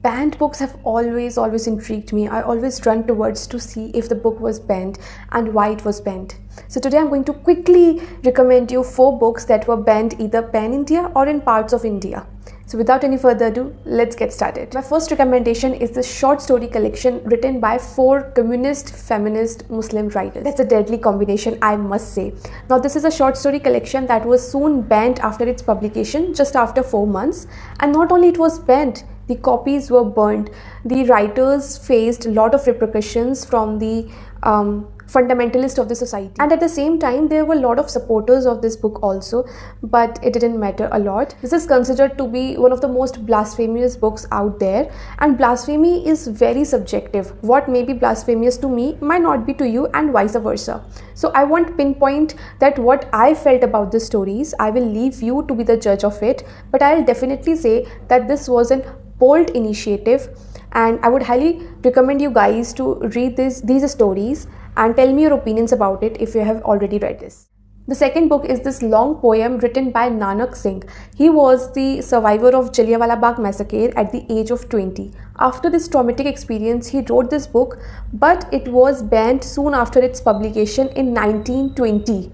Banned books have always intrigued me. I always run towards to see if the book was banned and why it was banned. So today I'm going to quickly recommend you 4 books that were banned either pan-India or in parts of India. So without any further ado, let's get started. My first recommendation is the short story collection written by 4 communist, feminist, Muslim writers. That's a deadly combination, I must say. Now this is a short story collection that was soon banned after its publication, just after 4 months. And not only it was banned, the copies were burned. The writers faced a lot of repercussions from the fundamentalist of the society, and at the same time there were a lot of supporters of this book also, but it didn't matter a lot. This is considered to be one of the most blasphemous books out there, and blasphemy is very subjective. What may be blasphemous to me might not be to you, and vice versa. So I won't pinpoint that what I felt about the stories. I will leave you to be the judge of it, but I'll definitely say that this was an bold initiative, and I would highly recommend you guys to read these stories and tell me your opinions about it if you have already read this. The second book is this long poem written by Nanak Singh. He was the survivor of Jallianwala Bagh massacre at the age of 20. After this traumatic experience, he wrote this book, but it was banned soon after its publication in 1920.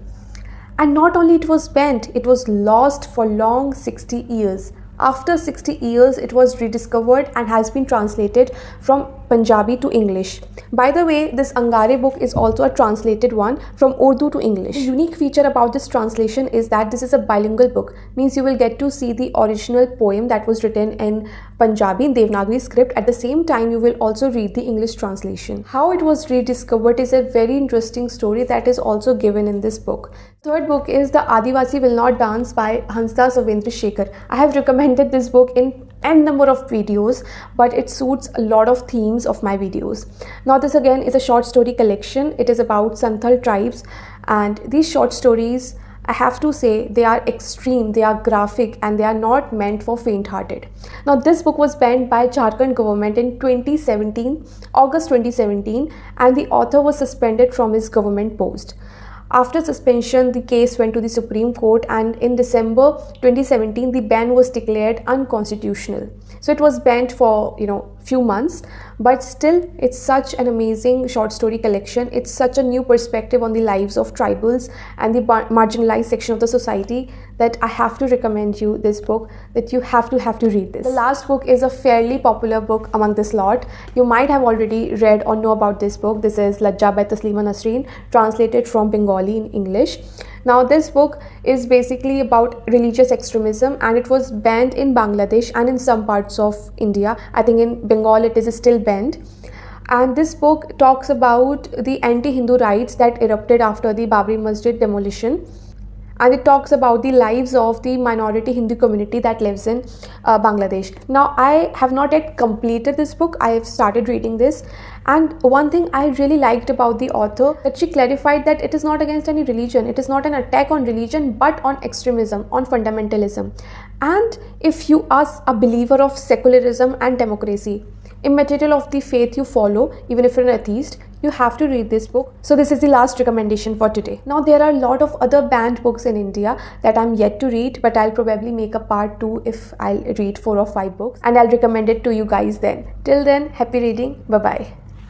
And not only it was banned, it was lost for long 60 years. After 60 years, it was rediscovered and has been translated from Punjabi to English. By the way, this Angare book is also a translated one from Urdu to English. The unique feature about this translation is that this is a bilingual book, means you will get to see the original poem that was written in Punjabi in Devanagari script. At the same time, you will also read the English translation. How it was rediscovered is a very interesting story that is also given in this book. Third book is The Adivasi Will Not Dance by Hansda Savendra Shekhar. I have recommended this book in n number of videos, but it suits a lot of themes of my videos. Now this again is a short story collection. It is about Santhal tribes, and these short stories, I have to say, they are extreme, they are graphic, and they are not meant for faint-hearted. Now this book was banned by Jharkhand government in August 2017, and the author was suspended from his government post. After suspension, the case went to the Supreme Court, and in December 2017, the ban was declared unconstitutional. So it was banned for few months, but still it's such an amazing short story collection. It's such a new perspective on the lives of tribals and the marginalized section of the society that I have to recommend you this book, that you have to read this. The last book is a fairly popular book among this lot. You might have already read or know about this book. This is Lajja by Taslima Nasreen, translated from Bengali in English. Now this book is basically about religious extremism, and it was banned in Bangladesh and in some parts of India. I think in Bengal it is still banned. And this book talks about the anti-Hindu riots that erupted after the Babri Masjid demolition. And it talks about the lives of the minority Hindu community that lives in Bangladesh. Now, I have not yet completed this book. I have started reading this. And one thing I really liked about the author, that she clarified that it is not against any religion. It is not an attack on religion, but on extremism, on fundamentalism. And if you are a believer of secularism and democracy, immaterial of the faith you follow, even if you're an atheist, you have to read this book. So this is the last recommendation for today. Now there are a lot of other banned books in India that I'm yet to read, but I'll probably make a part 2 if I'll read 4 or 5 books, and I'll recommend it to you guys then. Till then, happy reading. Bye-bye.